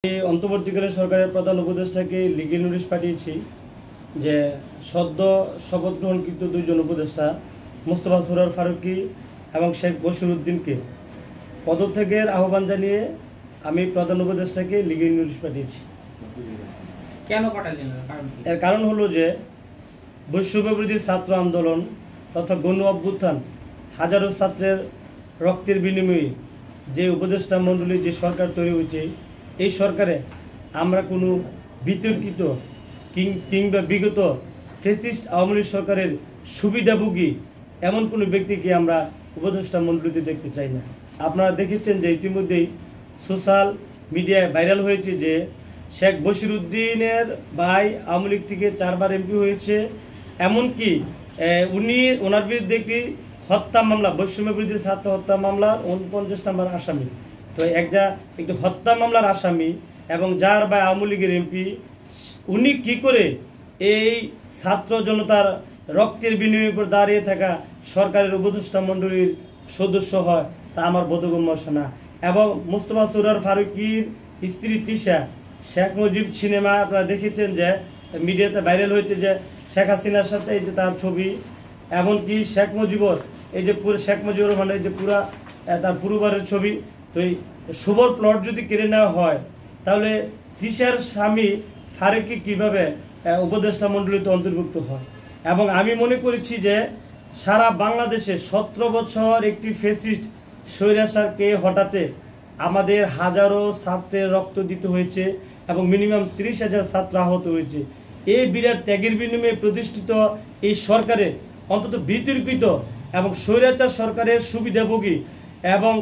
অন্তর্বর্তীকালীন সরকারের প্রধান উপদেষ্টাকে লিগেল নোটিশ পাঠিয়েছি যে সদ্য শপথ গ্রহণকৃত দুইজন উপদেষ্টা মোস্তফা সরোয়ার ফারুকী এবং শেখ বশিরউদ্দিনকে পদত্যাগের আহ্বান জানিয়ে আমি প্রধান উপদেষ্টাকে লিগেল নোটিশ পাঠিয়েছি। কেন পাঠালেন? এর কারণ হলো যে বৈষম্যবিরোধী ছাত্র আন্দোলন তথা গণ অভ্যুত্থান, হাজারো ছাত্রের রক্তের বিনিময়ে যে উপদেষ্টা মণ্ডলী, যে সরকার তৈরি হয়েছে, এই সরকারে আমরা কোনো বিতর্কিত কিংবা বিগত ফ্যাসিস্ট আওয়ামী লীগ সরকারের সুবিধাভোগী এমন কোনো ব্যক্তিকে আমরা উপদেষ্টা মণ্ডলীতে দেখতে চাই না। আপনারা দেখেছেন যে ইতিমধ্যেই সোশ্যাল মিডিয়ায় ভাইরাল হয়েছে যে শেখ বশিরউদ্দিনের ভাই আওয়ামী লীগ থেকে 4 বার এমপি হয়েছে, এমনকি ওনার বিরুদ্ধে একটি হত্যা মামলা, বৈষম্য বিরোধী ছাত্র হত্যা মামলা 49 নম্বর আসামি। তো একটি হত্যা মামলার আসামি এবং যার ভাই আওয়ামী লীগের এমপি, উনি কি করে এই ছাত্র জনতার রক্তের বিনিময়ের উপর দাঁড়িয়ে থাকা সরকারের উপদেষ্টা মণ্ডলীর সদস্য হয় তা আমার বোধগম্য না। এবং মোস্তফা সরোয়ার ফারুকীর স্ত্রী তিশা, শেখ মুজিব সিনেমা আপনারা দেখেছেন যে মিডিয়াতে ভাইরাল হয়েছে যে শেখ হাসিনার সাথে এই যে তার ছবি, এমনকি শেখ মুজিবর এই যে পুরো শেখ মুজিবুর রহমান এই যে পুরা তার পরিবারের ছবি। তো এই শুভর প্লট যদি কেড়ে নেওয়া হয় তাহলে তিশার স্বামী ফারুকী কীভাবে উপদেষ্টা মণ্ডলীতে অন্তর্ভুক্ত হয়? এবং আমি মনে করেছি যে সারা বাংলাদেশে 17 বছর একটি ফ্যাসিস্ট স্বৈরাচারকে হঠাতে আমাদের হাজারো ছাত্রের রক্ত দিতে হয়েছে এবং মিনিমাম 30,000 ছাত্র আহত হয়েছে। এই বিরাট ত্যাগের বিনিময়ে প্রতিষ্ঠিত এই সরকারে অন্তত বিতর্কিত এবং স্বৈরাচার সরকারের সুবিধাভোগী এবং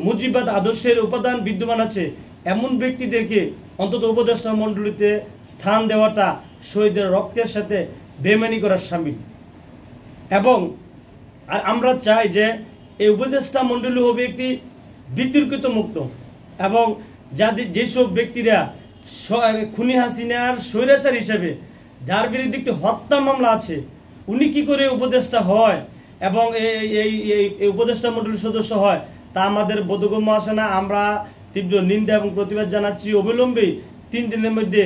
মুজিববাদ আদর্শের উপাদান বিদ্যমান আছে এমন ব্যক্তিদেরকে অন্তত উপদেষ্টা মণ্ডলীতে স্থান দেওয়াটা শহীদের রক্তের সাথে বেইমানি করার শামিল। এবং আর আমরা চাই যে এই উপদেষ্টা মণ্ডলী হবে একটি বিতর্কিত মুক্ত, এবং যেসব ব্যক্তিরা খুনি হাসিনার স্বৈরাচার হিসেবে যার বিরুদ্ধে একটি হত্যা মামলা আছে, উনি কি করে উপদেষ্টা হয় এবং এই উপদেষ্টা মণ্ডলীর সদস্য হয় তা আমাদের বোধগম্য আসে না। আমরা তীব্র নিন্দা এবং প্রতিবাদ জানাচ্ছি। অবিলম্বে 3 দিনের মধ্যে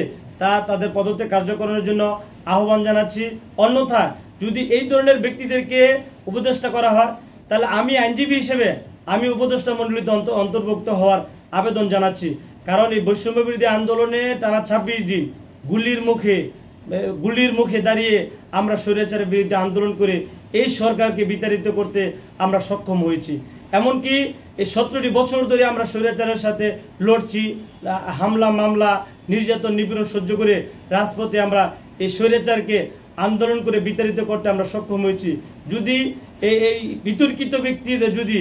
তাদের পদত্যাগ কার্যকরের জন্য আহ্বান জানাচ্ছি। অন্যথা যদি এই ধরনের ব্যক্তিদেরকে উপদেষ্টা করা হয় তাহলে আমি আইনজীবী হিসেবে আমি উপদেষ্টা মণ্ডলীতে অন্তর্ভুক্ত হওয়ার আবেদন জানাচ্ছি। কারণ এই বৈষম্য বিরোধী আন্দোলনে টানা 26 দিন গুলির মুখে দাঁড়িয়ে আমরা স্বৈরাচারের বিরুদ্ধে আন্দোলন করে এই সরকারকে বিতাড়িত করতে আমরা সক্ষম হয়েছি। এমনকি এই 17টি বছর ধরে আমরা স্বৈরাচারের সাথে লড়ছি, হামলা মামলা নির্যাতন নিপীড়ন সহ্য করে রাজপথে আমরা এই স্বৈরাচারকে আন্দোলন করে বিতাড়িত করতে আমরা সক্ষম হয়েছি। যদি এই বিতর্কিত ব্যক্তির যদি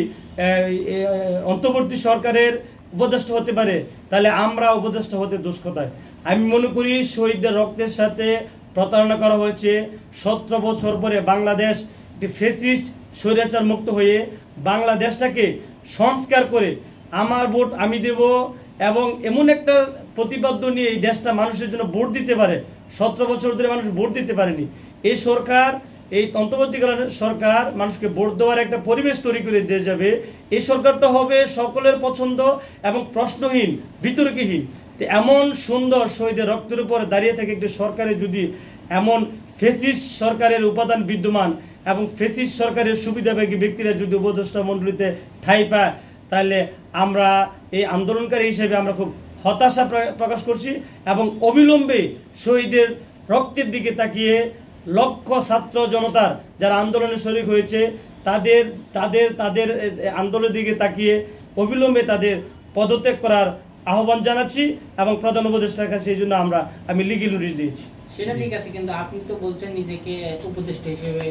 অন্তর্বর্তী সরকারের উপদেষ্টা হতে পারে তাহলে আমরা উপদেষ্টা হতে দোষ কোথায়? আমি মনে করি শহীদদের রক্তের সাথে প্রতারণা করা হয়েছে। 17 বছর পরে বাংলাদেশ একটি ফ্যাসিস্ট স্বৈরাচার মুক্ত হয়ে বাংলাদেশটাকে সংস্কার করে আমার ভোট আমি দেব এবং এমন একটা প্রতিপাদ্য নিয়ে এই দেশটা মানুষের জন্য ভোট দিতে পারে। 17 বছর ধরে মানুষ ভোট দিতে পারেনি। এই সরকার, এই অন্তর্বর্তীকালীন সরকার মানুষকে ভোট দেওয়ার একটা পরিবেশ তৈরি করে দিয়ে যাবে। এই সরকারটা হবে সকলের পছন্দ এবং প্রশ্নহীন, বিতর্কহীন। তো এমন সুন্দর শহীদের রক্তের উপর দাঁড়িয়ে থাকে একটি সরকারে যদি এমন ফ্যাসিস্ট সরকারের উপাদান বিদ্যমান এবং ফ্যাসিস্ট সরকারের সুবিধাভোগী ব্যক্তিরা যদি উপদেষ্টা মণ্ডলীতে ঠাঁই পায় তাহলে আমরা এই আন্দোলনকারী হিসেবে আমরা খুব হতাশা প্রকাশ করছি। এবং অবিলম্বে শহীদের রক্তের দিকে তাকিয়ে লক্ষ ছাত্র জনতার যারা আন্দোলনে শরিক হয়েছে তাদের আন্দোলনের দিকে তাকিয়ে অবিলম্বে তাদের পদত্যাগ করার আহ্বান জানাচ্ছি এবং প্রধান উপদেষ্টার কাছে এই জন্য আমি লিগেল নোটিশ দিয়েছি। সেটা ঠিক আছে, কিন্তু আপনি তো বলছেন নিজেকে উপদেষ্টা হিসেবে